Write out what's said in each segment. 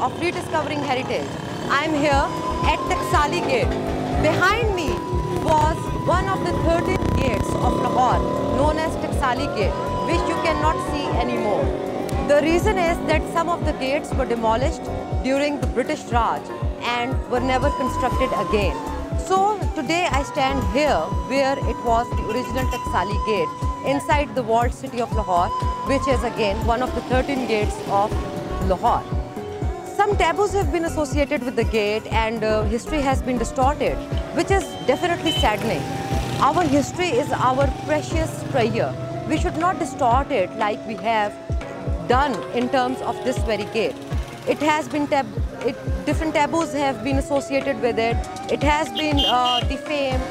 of rediscovering heritage. I am here at Taxali Gate. Behind me was one of the 13 gates of Lahore known as Taxali Gate, which you cannot see anymore. The reason is that some of the gates were demolished during the British Raj and were never constructed again. So today I stand here where it was the original Taxali Gate inside the Walled City of Lahore, which is again one of the 13 gates of Lahore. Some taboos have been associated with the gate and history has been distorted, which is definitely saddening. Our history is our precious treasure. We should not distort it like we have done in terms of this very gate. It has been different taboos have been associated with it. It has been defamed.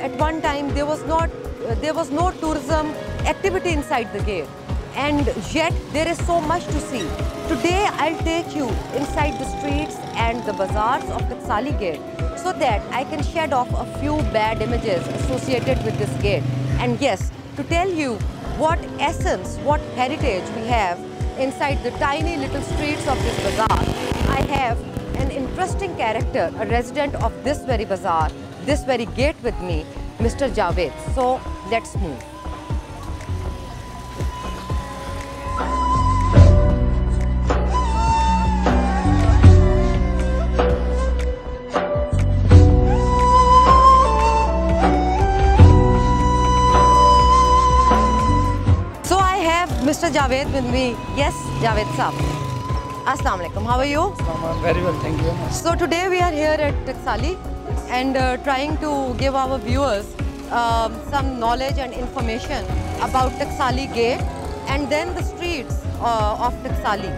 At one time there was no tourism activity inside the gate, and yet there is so much to see. Today I'll take you inside the streets and the bazaars of Taxali Gate so that I can shed off a few bad images associated with this gate, and yes, to tell you what essence, what heritage we have inside the tiny little streets of this bazaar. I have an interesting character, a resident of this very bazaar, this very gate with me, Mr. Javed. So let's move. Mr. Javed with me. Yes, Javed Saab. Assalamu alaikum. How are you? Very well, thank you. So today we are here at Taxali and trying to give our viewers some knowledge and information about Taxali Gate and then the streets of Taxali.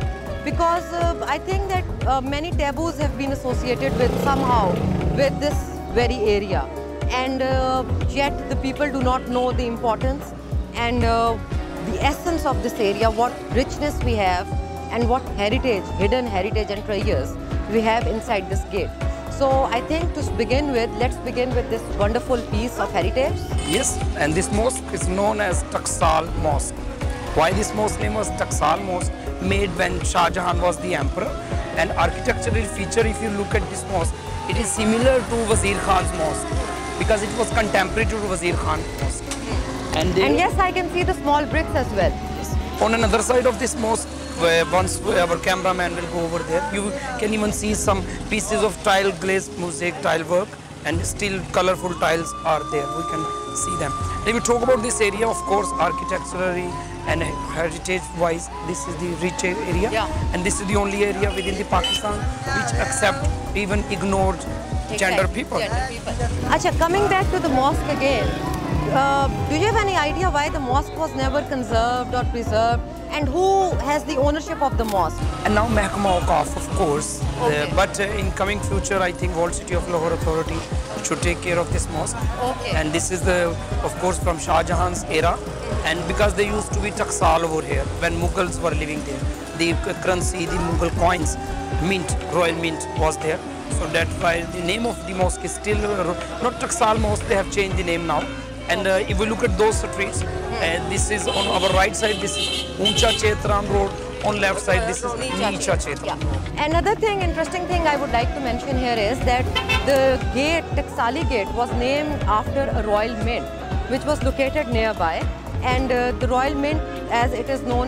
Because I think that many taboos have been associated with somehow with this very area, and yet the people do not know the importance and the essence of this area, what richness we have and what heritage, hidden heritage and treasures we have inside this gate. So I think to begin with, let's begin with this wonderful piece of heritage. Yes, and this mosque is known as Taxal Mosque. Why this mosque name was Taxal Mosque? Made when Shah Jahan was the emperor. And architectural feature, if you look at this mosque, it is similar to Wazir Khan's mosque because it was contemporary to Wazir Khan's mosque. And yes, I can see the small bricks as well. Yes. On another side of this mosque, once our cameraman will go over there, you can even see some pieces of tile glazed mosaic tile work, and still colorful tiles are there. We can see them. If we talk about this area, of course, architecturally and heritage-wise, this is the rich area, and this is the only area within the Pakistan which accept, even ignored gender people. Acha, coming back to the mosque again. Do you have any idea why the mosque was never conserved or preserved, and who has the ownership of the mosque? And now Mahkama Awqaf, of course, but in coming future I think Walled City of Lahore Authority should take care of this mosque. And this is of course from Shah Jahan's era, and because there used to be Taxal over here when Mughals were living there, the currency, the Mughal coins, mint, royal mint was there. So that's why the name of the mosque is still not Taxal Mosque, they have changed the name now. And if we look at those streets, this is on our right side, this is Uncha Chetram Road. On left side, this is Nicha Chetram. Another thing, interesting thing I would like to mention here is that the gate, Taxali Gate, was named after a royal mint, which was located nearby. And the royal mint, as it is known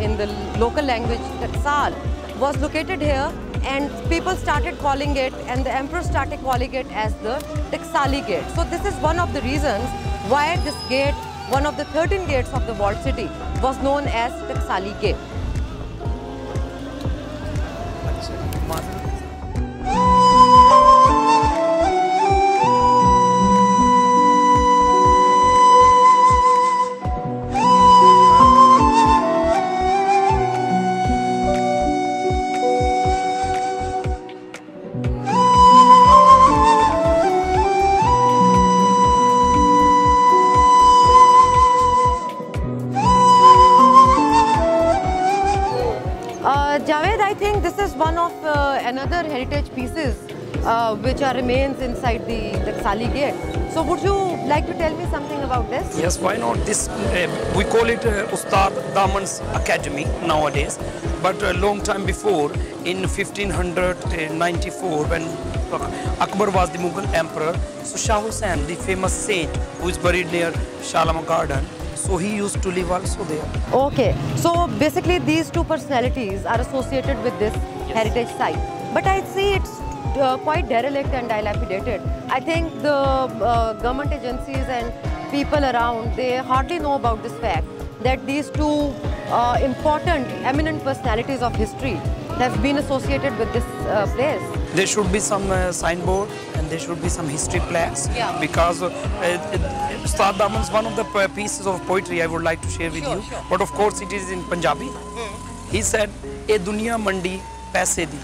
in the local language, Taxal, was located here. And people started calling it, and the emperor started calling it as the Taxali Gate. So this is one of the reasons why this gate, one of the 13 gates of the walled city, was known as Taxali Gate. Javed, I think this is one of another heritage pieces which are remains inside the Taxali Gate. So would you like to tell me something about this? Yes, why not? This we call it Ustad Daman's Academy nowadays, but a long time before in 1594 when Akbar was the Mughal emperor. So Shah Hussain, the famous saint who is buried near Shalimar Garden, so he used to live also there. Okay, so basically these two personalities are associated with this heritage site. But I see it's quite derelict and dilapidated. I think the government agencies and people around, they hardly know about this fact that these two important, eminent personalities of history have been associated with this place. There should be some signboard and there should be some history plaques, because Ustad Daman's one of the pieces of poetry I would like to share with you. Sure. But of course it is in Punjabi. He said, "E duniya mandi paise di,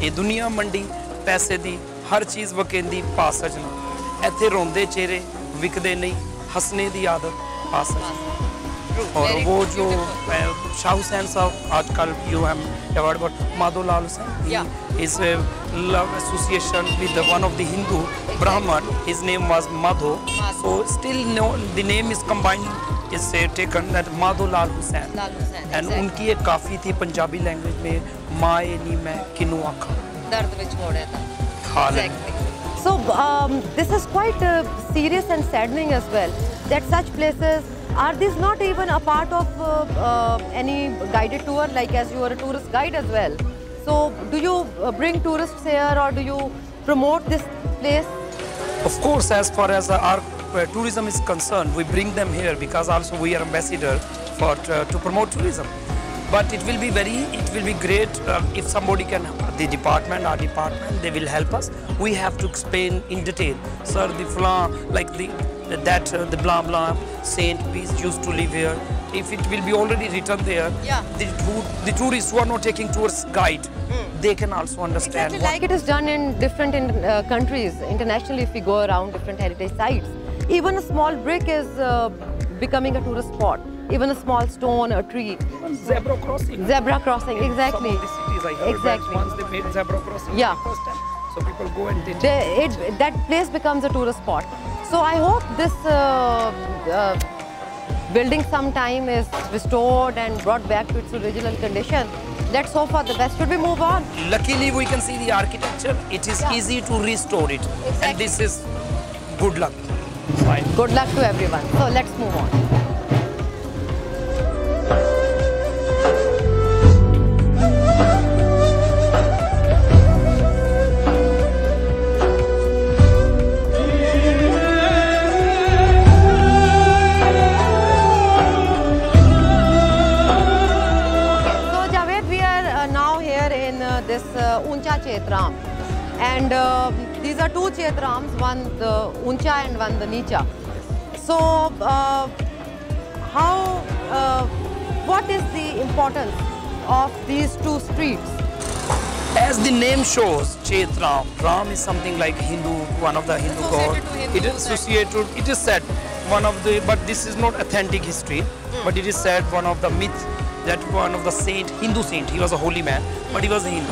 e duniya mandi paise di, har cheez wakendi pa sajna, ethe ronde chehre vikde nahi, hasne di aadat pa sajna." और वो जो शाह हुसैन साहब आजकल you have heard about Madholal Hussain. He is love association with one of the Hindu Brahman. His name was Madho. So still the name is combined, is taken that Madholal Hussain. And उनकी एक काफी थी Punjabi language में माए नी मैं किनु आखा दर्द में छोड़े था. So this is quite serious and saddening as well, that such places, are these not even a part of any guided tour, like as you are a tourist guide as well? So do you bring tourists here or do you promote this place? Of course, as far as our tourism is concerned, we bring them here because also we are ambassador for to promote tourism. But it will be great if somebody can, our department, they will help us. We have to explain in detail, sir, the flan, like the blah blah saint piece used to live here. If it will be already written there, the tourists who are not taking tours guide, they can also understand. Exactly, like it is done in different countries internationally. If we go around different heritage sites, even a small brick is becoming a tourist spot. Even a small stone, a tree. Zebra crossing. Zebra crossing, exactly. Some of the cities I heard exactly. Once they made zebra crossing for the first time, so people go and that place becomes a tourist spot. So I hope this building sometime is restored and brought back to its original condition. Let's hope for the best. Should we move on? Luckily, we can see the architecture. It is easy to restore it. Exactly. And this is good luck. Fine. Good luck to everyone. So let's move on. This Uncha Chetram, and these are two Chetrams, one the Uncha and one the Nicha. So what is the importance of these two streets? As the name shows, Chetram, Ram is something like Hindu, one of the Hindu gods. It is associated, it is said, one of the, but this is not authentic history, but it is said one of the myths, that one of the saint, Hindu saint, he was a holy man, but he was a Hindu.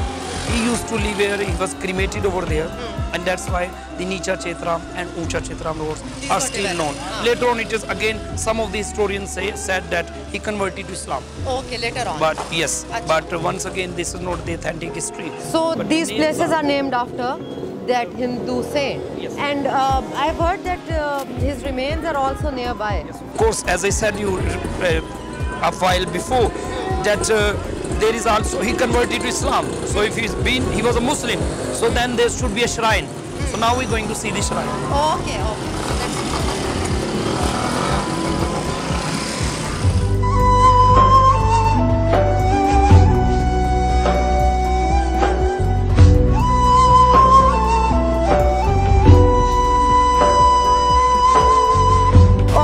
He used to live here, he was cremated over there, and that's why the Nicha Chetram and Uncha Chetram roads are still known. Later on, it is again, some of the historians said that he converted to Islam. Okay, later on. But yes, but once again, this is not the authentic history. So but these places are named after that Hindu saint. Yes. And I've heard that his remains are also nearby. Yes. Of course, as I said you a while before, that there is also, he converted to Islam. So if he was a Muslim, so then there should be a shrine. So now we're going to see the shrine. Okay,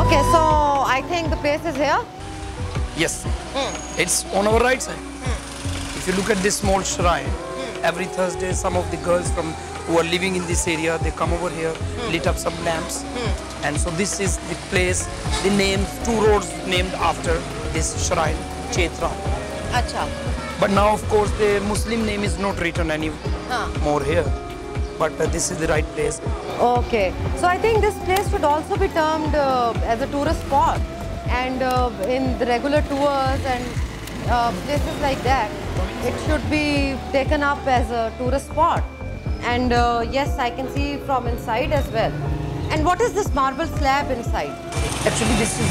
okay, so I think the place is here. Yes, it's on our right side. If you look at this small shrine, every Thursday some of the girls who are living in this area, they come over here, lit up some lamps. And so this is the place, the name, two roads named after this shrine, Chetra. Acha. But now of course the Muslim name is not written anymore here. But this is the right place. Okay, so I think this place should also be termed as a tourist spot. And in the regular tours and places like that, it should be taken up as a tourist spot. And yes, I can see from inside as well. And what is this marble slab inside? Actually, this is,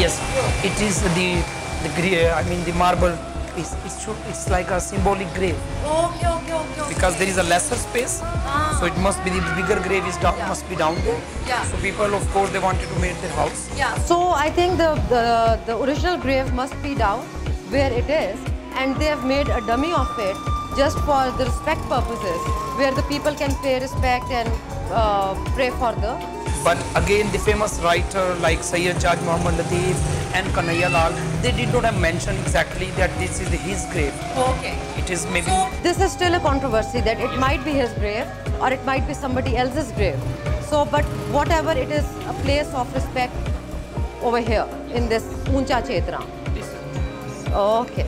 yes, it is the marble. It's like a symbolic grave. Okay. Because there is a lesser space, so it must be the bigger grave is down, must be down there. Yeah. So people, of course, they wanted to make their house. Yeah. So I think the original grave must be down where it is, and they have made a dummy of it just for the respect purposes, where the people can pay respect and pray for the. But again, the famous writer like Sayyid Jaj Muhammad Latif and Kanhaiya Lal, they did not have mentioned exactly that this is his grave. Okay. It is maybe. So this is still a controversy that it might be his grave or it might be somebody else's grave. So, but whatever, it is a place of respect over here in this Uncha Chetra. Okay.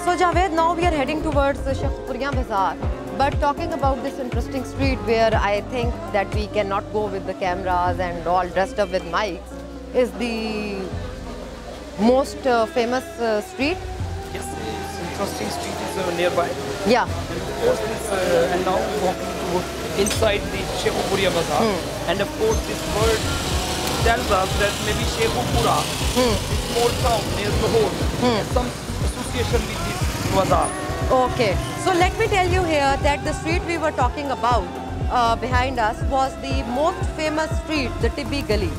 So Javed, now we are heading towards the Shekhupuriya Bazaar. But talking about this interesting street where I think that we cannot go with the cameras and all dressed up with mics, is the most famous street. Yes, it's interesting street is nearby. Yeah. And of course this, and now walking to inside the Shekhupuriya Bazaar. And of course this word tells us that maybe Shekhupura, this small town near Lahore, has some association with this bazaar. Okay, so let me tell you here that the street we were talking about behind us was the most famous street, the Tibbi Gali,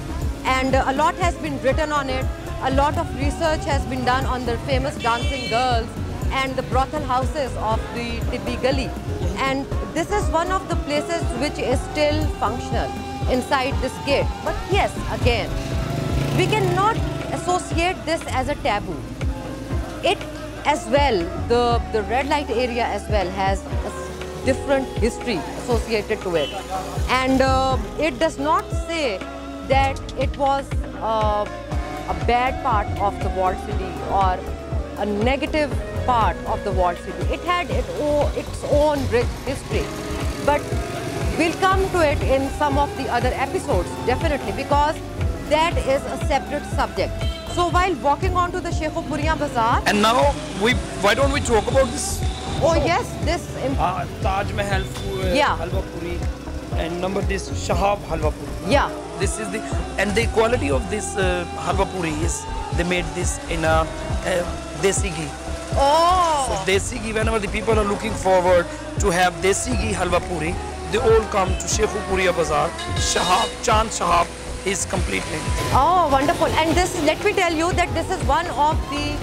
and a lot has been written on it. A lot of research has been done on the famous dancing girls and the brothel houses of the Tibbi Gali, and this is one of the places which is still functional inside this gate. But yes, again, we cannot associate this as a taboo. It as well, the red light area as well has a different history associated to it, and it does not say that it was a bad part of the walled city or a negative part of the walled city. It had its own rich history, but we'll come to it in some of the other episodes definitely, because that is a separate subject. So while walking on to the Shekhupuriya Bazaar, and now why don't we talk about this? Oh yes, this Taj Mahal Halwa Puri, and number this Shahab Halwa Puri. Yeah. This is the quality of this Halwa Puri is they made this in a desi ghee. Oh. So desi ghee, whenever the people are looking forward to have desi ghee Halwa Puri, they all come to Shekhupuriya Bazaar. Chand Shahab is completely. Oh, wonderful. And this, let me tell you that this is one of the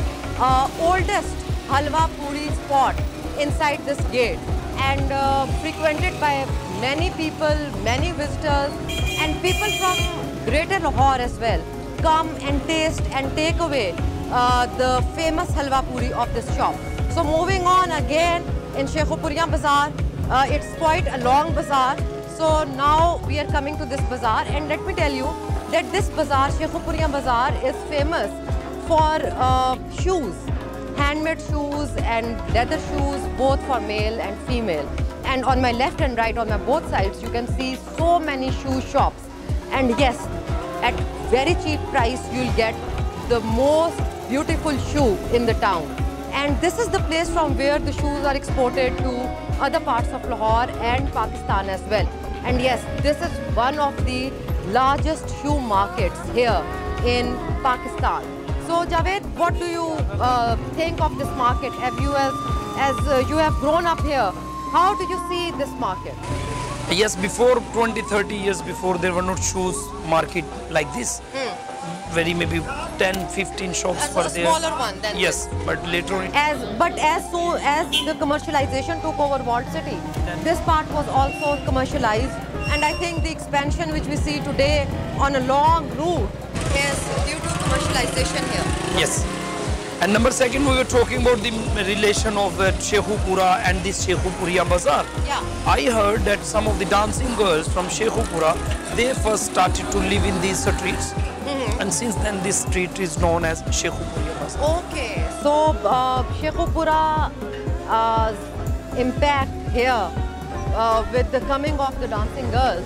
oldest halwa puri spot inside this gate, and frequented by many people, many visitors, and people from Greater Lahore as well come and taste and take away the famous halwa puri of this shop. So moving on again in Shekhupuriya Bazaar, it's quite a long bazaar. So now we are coming to this bazaar, and let me tell you that this bazaar, Shekhupuriya Bazaar, is famous for shoes, handmade shoes and leather shoes, both for male and female. And on my left and right, on my both sides, you can see so many shoe shops. And yes, at very cheap price, you'll get the most beautiful shoe in the town. And this is the place from where the shoes are exported to other parts of Lahore and Pakistan as well. And yes, this is one of the largest shoe markets here in Pakistan. So Javed, what do you think of this market? Have you, as you have grown up here, how do you see this market? Yes, before 20-30 years before, there were not shoes market like this. Very maybe 10-15 shops were there. Smaller one than yes, this. but later on. As soon as the commercialization took over Walled City, this part was also commercialized, and I think the expansion which we see today on a long route is due to commercialization here. Yes. And number second, we were talking about the relation of Shekhupura and this Sheikhupuriya Bazaar. Yeah. I heard that some of the dancing girls from Sheikhupura, they first started to live in these streets. And since then, this street is known as Sheikhupuriya Bazaar. Okay. So, Sheikhupura impact here with the coming of the dancing girls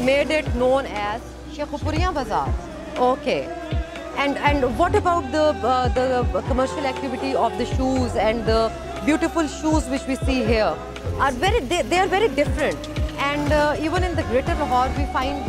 made it known as Sheikhupuriya Bazaar. Okay. And what about the commercial activity of the shoes and the beautiful shoes which we see here? They are very different. And even in the Greater Lahore, we find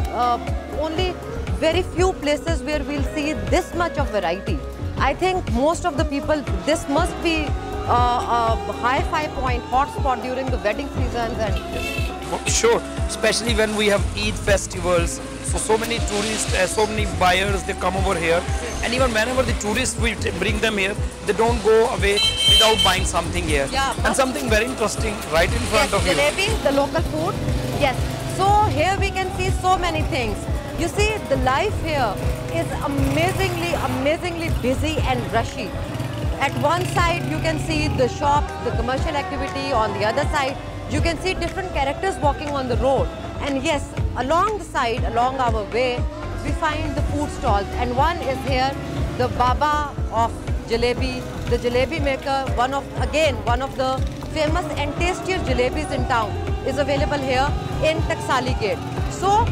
only very few places where we'll see this much of variety. I think most of the people, this must be a hi-fi point, hotspot during the wedding seasons. And sure, especially when we have Eid festivals. So many tourists, so many buyers, they come over here. And even whenever the tourists will bring them here, they don't go away without buying something here. Yeah, and something very interesting right in front of you. Jalebi, the local food. Yes. So here we can see so many things. You see, the life here is amazingly busy and rushy. At one side, you can see the shops, the commercial activity. On the other side, you can see different characters walking on the road. And yes, along the side, along our way, we find the food stalls. And one is here, the Baba of Jalebi, the Jalebi maker, one of the famous and tastiest jalebis in town is available here in Taxali Gate. So,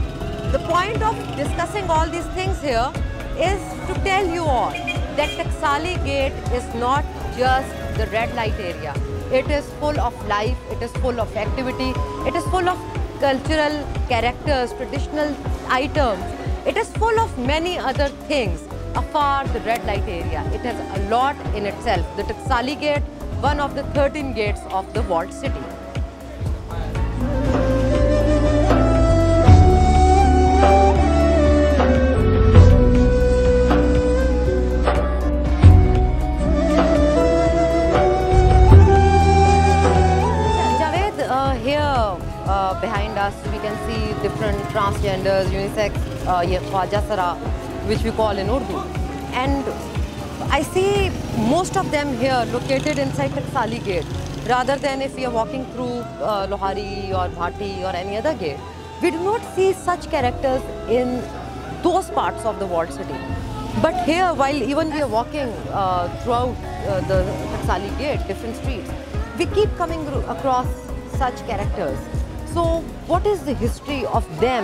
the point of discussing all these things here is to tell you all that Taxali Gate is not just the red light area. It is full of life, it is full of activity, it is full of cultural characters, traditional items. It is full of many other things afar the red light area. It has a lot in itself. The Taxali Gate, one of the 13 gates of the walled city. Behind us, we can see different transgenders, unisex, Khwaja Sara, which we call in Urdu. And I see most of them here located inside Taxali Gate, rather than if we are walking through Lohari or Bhati or any other gate. We do not see such characters in those parts of the walled city. But here, while even we are walking throughout the Taxali Gate, different streets, we keep coming across such characters. So, what is the history of them,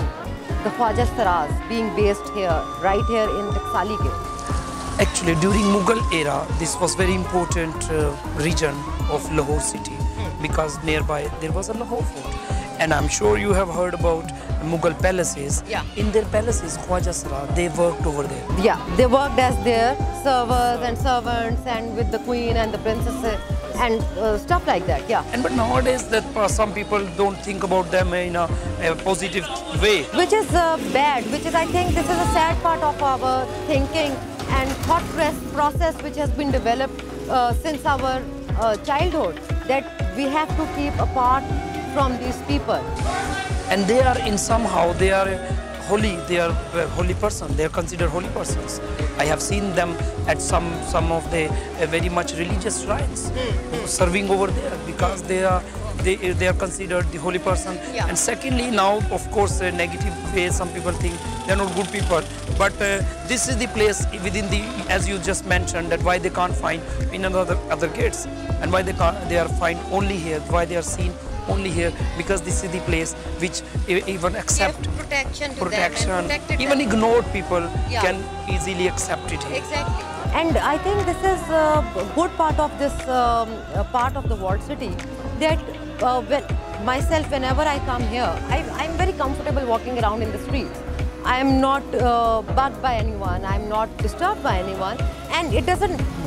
the Khwaja Saras, being based here, right here in Taxali Gate? Actually, during Mughal era, this was very important region of Lahore city because nearby there was a Lahore fort. And I'm sure you have heard about Mughal palaces. Yeah. In their palaces, Khwaja Sara, they worked over there. Yeah, they worked as their servers and servants and with the queen and the princesses and stuff like that, yeah. But nowadays, that some people don't think about them in a positive way. Which is bad, which is, I think, this is a sad part of our thinking and thought process which has been developed since our childhood, that we have to keep apart from these people. And they are in somehow, they are holy, they are a holy person, they are considered holy persons. I have seen them at some of the very much religious shrines serving over there because they are considered the holy person. Yeah. And secondly, now of course negative way, some people think they are not good people, but this is the place within the, as you just mentioned, that why they can't find in other gates and why they are find only here, why they are seen only here, because this is the place which even accept protection, even ignored people can easily accept it here. Exactly. And I think this is a good part of this part of the walled city, that whenever I come here, I'm very comfortable walking around in the streets. I am not bugged by anyone, I am not disturbed by anyone, and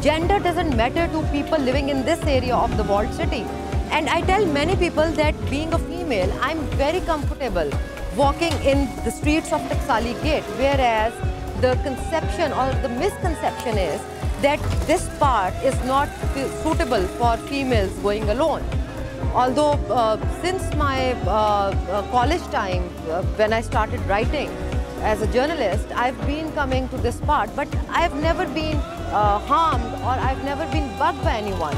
gender doesn't matter to people living in this area of the walled city. And I tell many people that being a female, I'm very comfortable walking in the streets of Taxali Gate, whereas the conception or the misconception is that this part is not suitable for females going alone. Although since my college time, when I started writing as a journalist, I've been coming to this part, but I've never been harmed or I've never been bugged by anyone.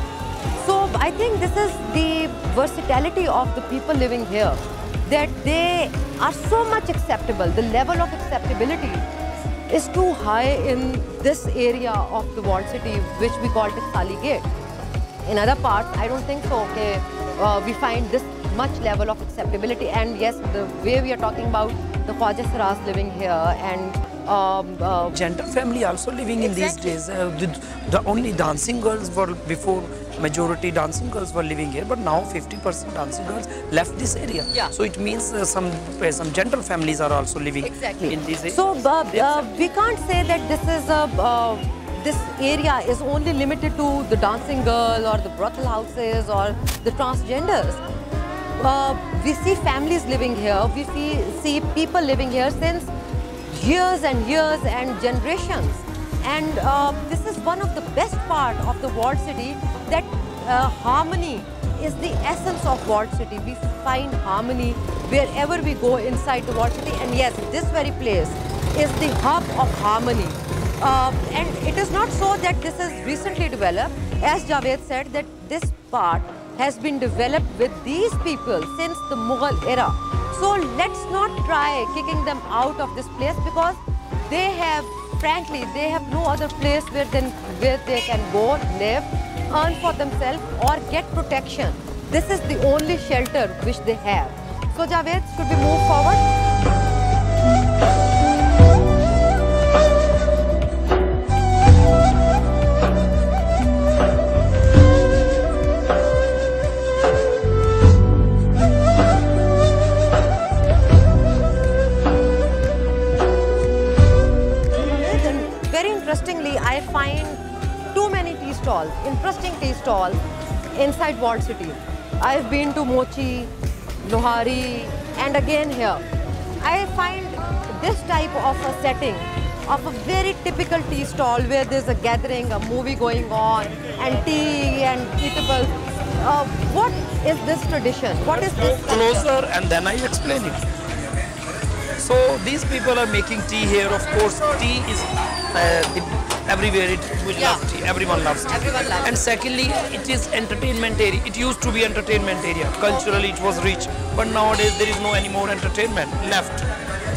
So I think this is the versatility of the people living here, that they are so much acceptable. The level of acceptability is too high in this area of the walled city, which we call Taxali Gate. In other parts, I don't think so. Okay, we find this much level of acceptability. And yes, the way we are talking about the Khwaja Saras living here and gentle family also living in these days. The only dancing girls were before, majority dancing girls were living here, but now 50% dancing girls left this area. Yeah. So it means some gentle families are also living in this area. So we can't say that this is this area is only limited to the dancing girl or the brothel houses or the transgenders. We see families living here. We see people living here since years and years and generations. And this is one of the best part of the walled city, that harmony is the essence of walled city. We find harmony wherever we go inside the walled city. And yes, this very place is the hub of harmony. And it is not so that this is recently developed. As Javed said, that this part has been developed with these people since the Mughal era. So let's not try kicking them out of this place, because they have, frankly, they have no other place where they can go, live, earn for themselves or get protection. This is the only shelter which they have. So Javed, should we move forward? Interestingly, I find too many tea stalls, interesting tea stalls inside walled city. I've been to Mochi, Lohari, and again here. I find this type of a setting of a very typical tea stall where there's a gathering, a movie going on, and tea and eatables. What is this tradition? What is this? Closer, and then I explain it. So these people are making tea here. Of course, tea is everywhere. We love tea. Everyone loves tea. Everyone loves. And secondly, it is entertainment area. It used to be entertainment area. Culturally, it was rich, but nowadays there is no any more entertainment left.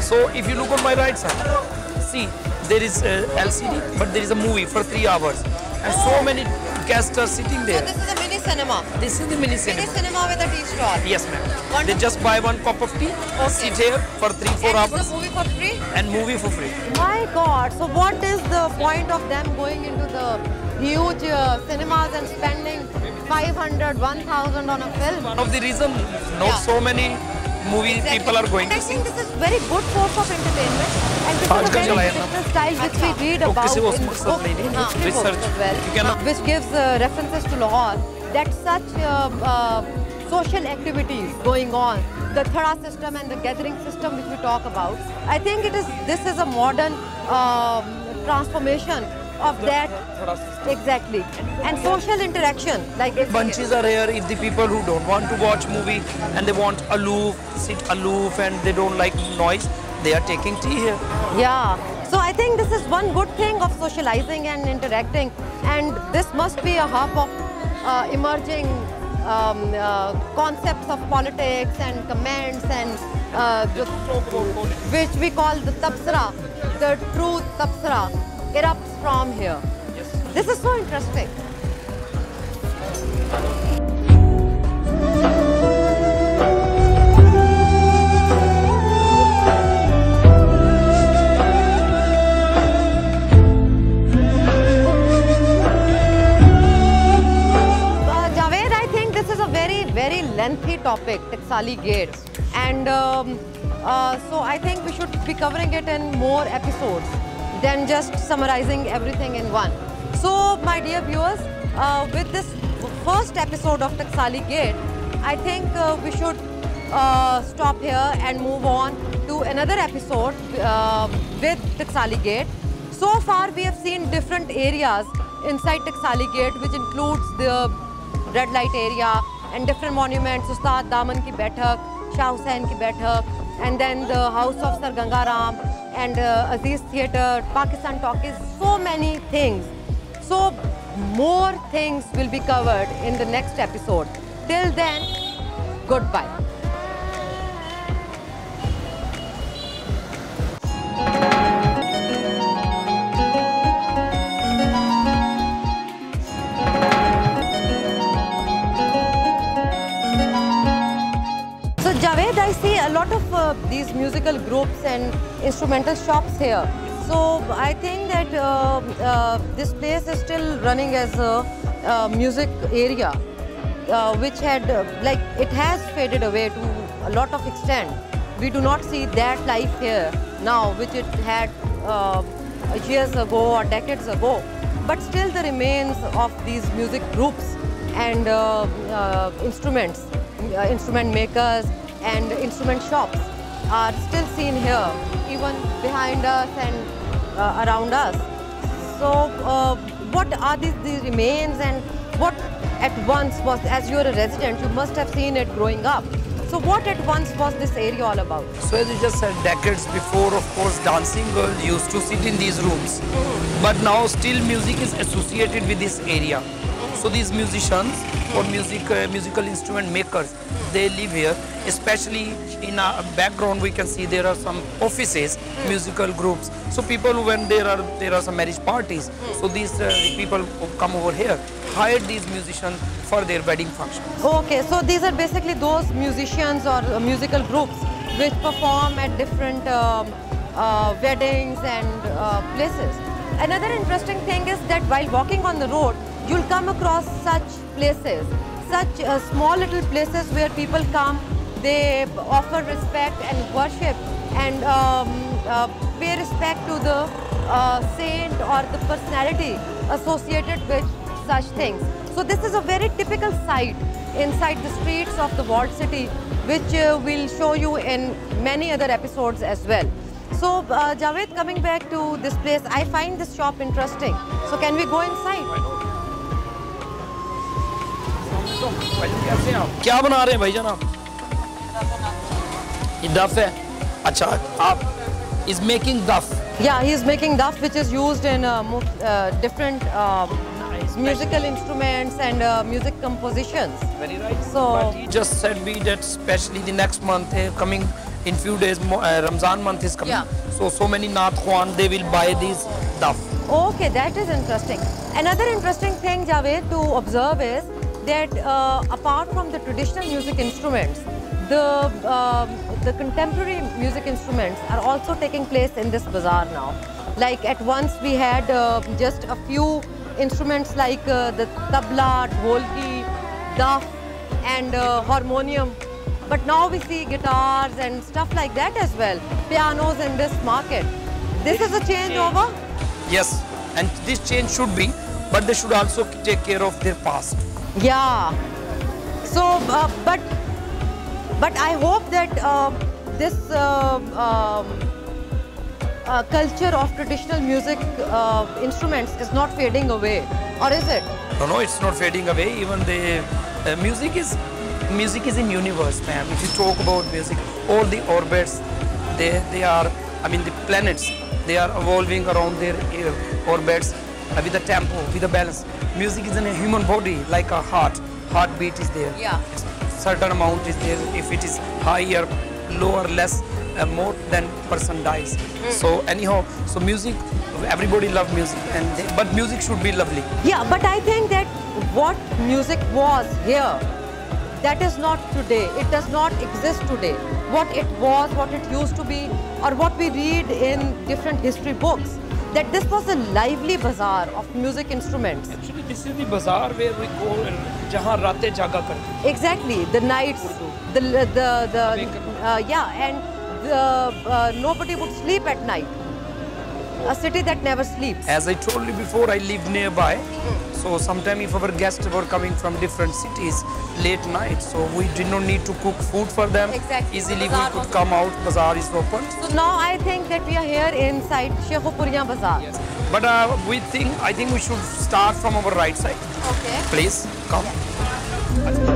So if you look on my right side, see there is LCD, but there is a movie for 3 hours, and so many guests are sitting there. So this is a mini cinema. This is the mini cinema. Mini cinema with a tea stall. Yes, ma'am. They just buy 1 cup of tea, sit here for 3-4 hours. And movie for free? And movie for free. My God. So what is the point of them going into the huge cinemas and spending 500, 1,000 on a film? One of the reasons not so many movie people are going to see. I think this is very good source of entertainment. And this is a very business style which we read about in books, in history books as well, which gives references to Lahore, that such social activities going on, the Thada system and the gathering system which we talk about. I think this is a modern transformation of that. Exactly. And social interaction, like this. Bunches are here. If the people who don't want to watch movie and they want sit aloof and they don't like noise, they are taking tea here. Yeah. So I think this is one good thing of socializing and interacting, and this must be a hub of emerging concepts of politics and comments and which we call the tabsara, the true tabsara erupts from here. Yes. This is so interesting. Javed, I think this is a very lengthy topic, Taxali Gate, and so I think we should be covering it in more episodes than just summarizing everything in one. So, my dear viewers, with this first episode of Taxali Gate, I think we should stop here and move on to another episode with Taxali Gate. So far, we have seen different areas inside Taxali Gate, which includes the red light area and different monuments, Ustad Daman ki Baithak, Shah Hussain ki Baithak, and then the house of Sir Gangaram, and Aziz Theatre, Pakistan Talkies, so many things So more things will be covered in the next episode. Till then, goodbye. So Javed, I see a lot of these musical groups and instrumental shops here. So I think that this place is still running as a music area, which had like it has faded away to a lot of extent. We do not see that life here now, which it had years ago or decades ago. But still, the remains of these music groups and instruments, instrument makers and instrument shops are still seen here, even behind us and around us. So what are these remains, and what at once was, as you are a resident, you must have seen it growing up. So what at once was this area all about? So as you just said, decades before, of course, dancing girls used to sit in these rooms. But now still music is associated with this area. So these musicians or musical instrument makers, they live here. Especially in our background, we can see there are some offices, musical groups. So people, when there are some marriage parties, so these people who come over here hire these musicians for their wedding functions. Okay, so these are basically those musicians or musical groups which perform at different weddings and places. Another interesting thing is that while walking on the road, you'll come across such places, such small little places where people come, they offer respect and worship and pay respect to the saint or the personality associated with such things. So this is a very typical sight inside the streets of the walled city, which we'll show you in many other episodes as well. So Javed, coming back to this place, I find this shop interesting. So can we go inside? क्या बना रहे हैं भाईजान आप? ये duff है. अच्छा, आप is making duff. Yeah, he is making duff, which is used in different musical instruments and music compositions. Very right. So but he just said me that especially the next month coming in few days, Ramzan month is coming. Yeah. So many Naat Khwan, they will buy these duff. Okay, that is interesting. Another interesting thing, Javed, to observe is that apart from the traditional music instruments, the contemporary music instruments are also taking place in this bazaar now. Like at once we had just a few instruments like the tabla, dholki, duff and harmonium. But now we see guitars and stuff like that as well, pianos in this market. This is a changeover? Yes, and this change should be, but they should also take care of their past. Yeah. So, but I hope that this culture of traditional music instruments is not fading away, or is it? No, it's not fading away. Even the music is in universe, ma'am. If you talk about music, all the orbits, they are, I mean, the planets, they are evolving around their orbits with the tempo, with the balance. Music is in a human body, like a heartbeat is there. Yeah. Certain amount is there. If it is higher, lower, less, more than person dies. So anyhow, so music, everybody loves music, but music should be lovely. Yeah, but I think that what music was here, that is not today. It does not exist today. What it was, what it used to be, or what we read in different history books, that this was a lively bazaar of music instruments. Actually, this is the bazaar where we go and jahan raate jaga karte. Exactly, the nights, nobody would sleep at night. A city that never sleeps. As I told you before, I live nearby. So sometimes if our guests were coming from different cities late night, so we did not need to cook food for them. Exactly. Easily we could come out, bazaar is open. So now I think that we are here inside Shekhupuriya Bazaar. Yes. But I think we should start from our right side. Okay. Please, come. Yeah.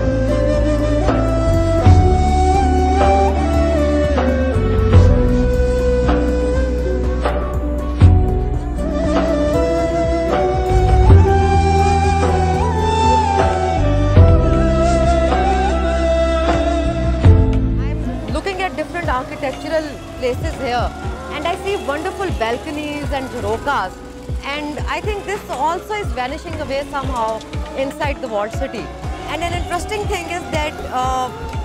I see wonderful balconies and jharokas, and I think this also is vanishing away somehow inside the walled city. And an interesting thing is that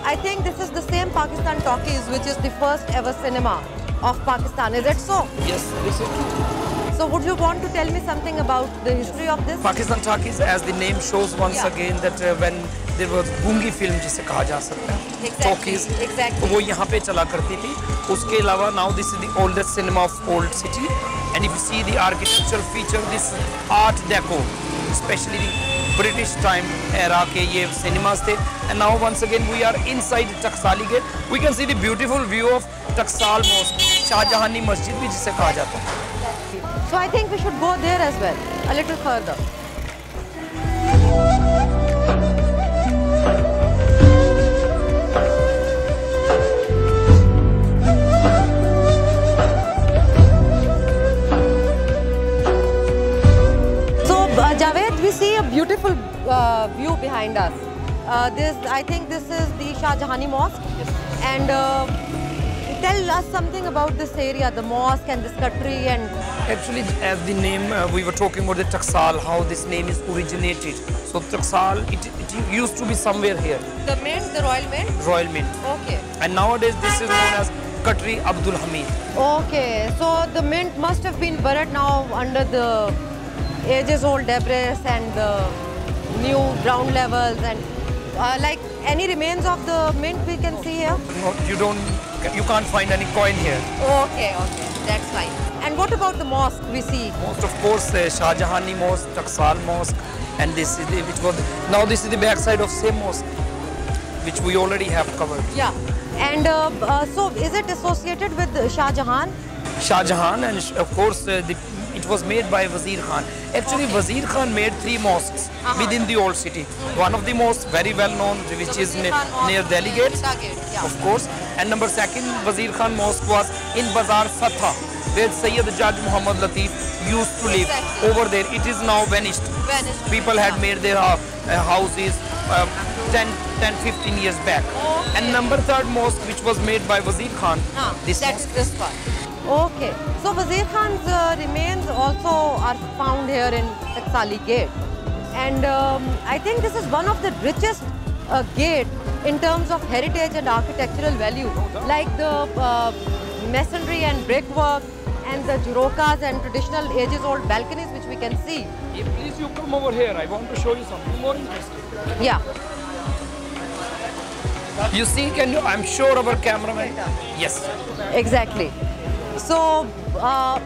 I think this is the same Pakistan Talkies, which is the first ever cinema of Pakistan. Is it so? Yes, this is true. So would you want to tell me something about the history of this? Pakistan Talkies, as the name shows once again, that when there was Gungi film, जिसे कहा जा सकता है, Talkies, तो वो यहाँ पे चला करती थी. उसके अलावा now this is the oldest cinema of Walled City, and if you see the architectural feature, this Art Deco, especially the British time era के ये cinemas थे. And now once again we are inside Taxali Gate. We can see the beautiful view of Taxal Mosque, Shahjahani Masjid भी जिसे कहा जाता है. So I think we should go there as well, a little further. So Javed, we see a beautiful view behind us. I think this is the Shahjahani Mosque. Yes. And tell us something about this area, the mosque and this country. And actually, as the name, we were talking about the Taxal, how this name is originated. So Taxal, it used to be somewhere here. The mint, the Royal Mint? Royal Mint. Okay. And nowadays this is known as Qatri Abdul Hamid. Okay, so the mint must have been buried now under the ages-old debris and the new ground levels, and like any remains of the mint we can see here? No, you can't find any coin here. Okay, that's fine. And what about the mosque we see? Most of course, Shahjahani Mosque, Taxal Mosque, and this is now this is the backside of same mosque, which we already have covered. Yeah, and so is it associated with Shah Jahan? Shah Jahan, and of course it was made by Wazir Khan. Actually, Wazir Khan made 3 mosques within the old city. One of the most very well known, which is near Delhi Gate, of course. And number 2, Wazir Khan Mosque was in Bazar Satha, where Sayyid Judge Muhammad Latif used to live. Over there, it is now vanished. People had made their houses 10-15 years back. And number 3 mosque, which was made by Wazir Khan, this one. Okay, so Wazir Khan's remains also are found here in Taxali Gate, and I think this is one of the richest gate in terms of heritage and architectural value, like the masonry and brickwork and the jharokas and traditional ages-old balconies which we can see. Yeah, please, you come over here. I want to show you something more interesting. Yeah. You see, I'm sure our cameraman. Yes. Exactly. So,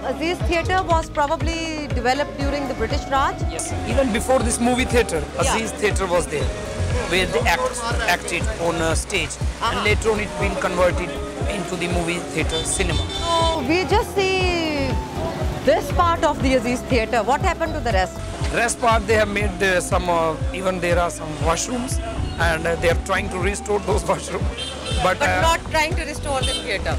Aziz Theatre was probably developed during the British Raj? Yes, even before this movie theatre, Aziz Theatre was there, where they acted on a stage, and later on it been converted into the movie theatre cinema. So, we just see this part of the Aziz Theatre. What happened to the rest? Rest part, they have made some, even there are some washrooms, and they are trying to restore those washrooms. But not trying to restore the theatre.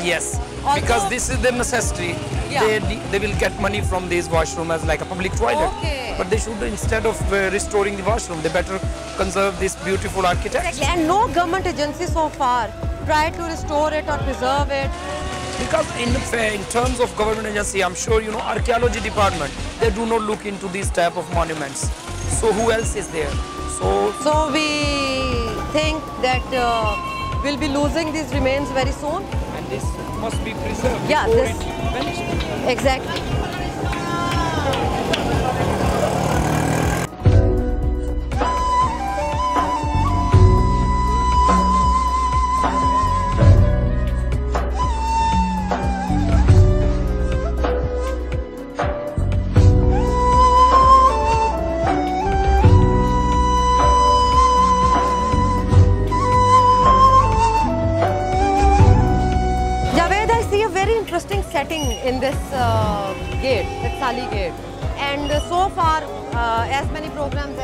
Yes. Also, because this is their necessity. Yeah. They will get money from these washrooms as like a public toilet. Okay. But they should, instead of restoring the washroom, they better conserve this beautiful architecture. Exactly. And no government agency so far tried to restore it or preserve it. Because in terms of government agency, I'm sure, archaeology department, they do not look into these type of monuments. So who else is there? So we think that we'll be losing these remains very soon. And this must be preserved before it vanishes. Exactly. Interesting setting in this gate, Taxali Gate, and so far as many programs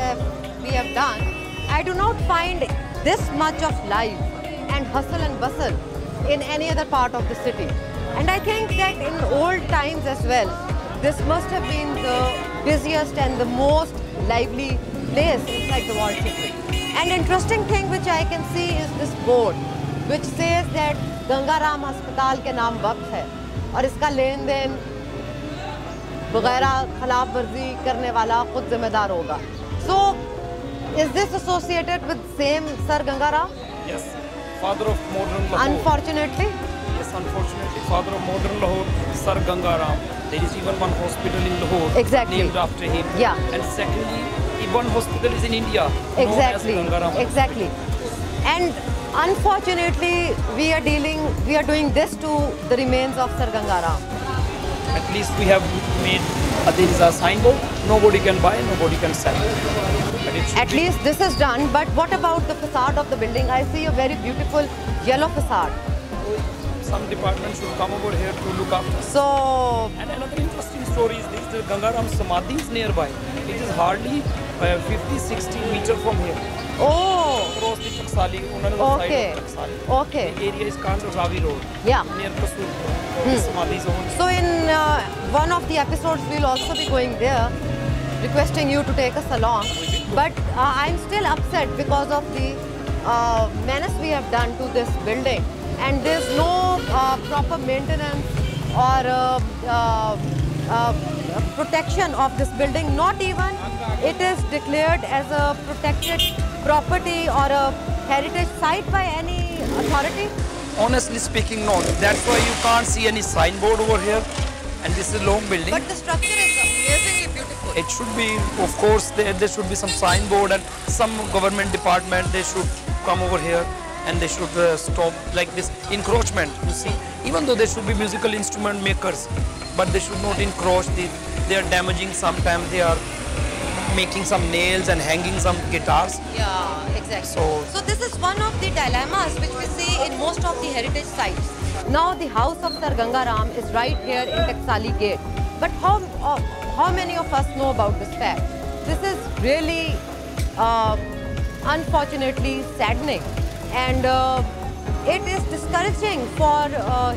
we have done, I do not find this much of life and hustle and bustle in any other part of the city. And I think that in old times as well, this must have been the busiest and the most lively place inside the walled city. And interesting thing which I can see is this board which says that Gangaram Hospital ke naam waqf hai. और इसका लेन then वगैरह खिलाफ वर्जी करने वाला खुद जिम्मेदार होगा. So, is this associated with same Sir Gangaram? Yes, father of modern Lahore. Unfortunately? Yes, unfortunately, father of modern Lahore, Sir Gangaram. There is even one hospital in Lahore named after him. Yeah. And secondly, one hospital is in India. Exactly. Known as Gangaram. Exactly. And unfortunately, we are doing this to the remains of Sir Gangaram. At least we have made there is a signboard. Nobody can buy, nobody can sell. At least this is done. But what about the facade of the building? I see a very beautiful yellow facade. Some department should come over here to look after. So, and another interesting story is this: the Gangaram Samadhi is nearby. It is hardly 50-60 meters from here. Oh. Across the Taxali, on another side of Taxali. Okay. The area is called Ravi Road. Yeah. Near Kasur. Samadhi zone. So in one of the episodes, we'll also be going there, requesting you to take us along. But I'm still upset because of the menace we have done to this building. And there's no proper maintenance or protection of this building. Not even it is declared as a protected property or a heritage site by any authority. Honestly speaking, no. That's why you can't see any signboard over here. And this is a long building. But the structure is amazingly beautiful. It should be, of course, there should be some signboard and some government department, they should come over here and they should stop like this encroachment, you see. Even though there should be musical instrument makers, but they should not encroach. They are damaging sometimes, they are making some nails and hanging some guitars. Yeah, exactly. So this is one of the dilemmas which we see in most of the heritage sites. Now the house of Sir Gangaram is right here in Taxali Gate. But how many of us know about this fact? This is really unfortunately saddening, and it is discouraging for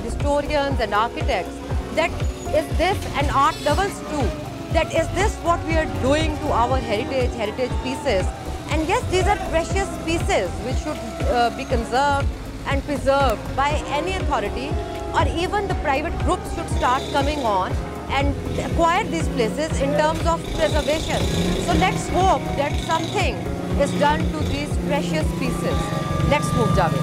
historians and architects. That is this, and art lovers too, that is this what we are doing to our heritage pieces. And yes, these are precious pieces which should be conserved and preserved by any authority, or even the private groups should start coming on and acquire these places in terms of preservation. So let's hope that something is done to these precious pieces. Let's move, Javed.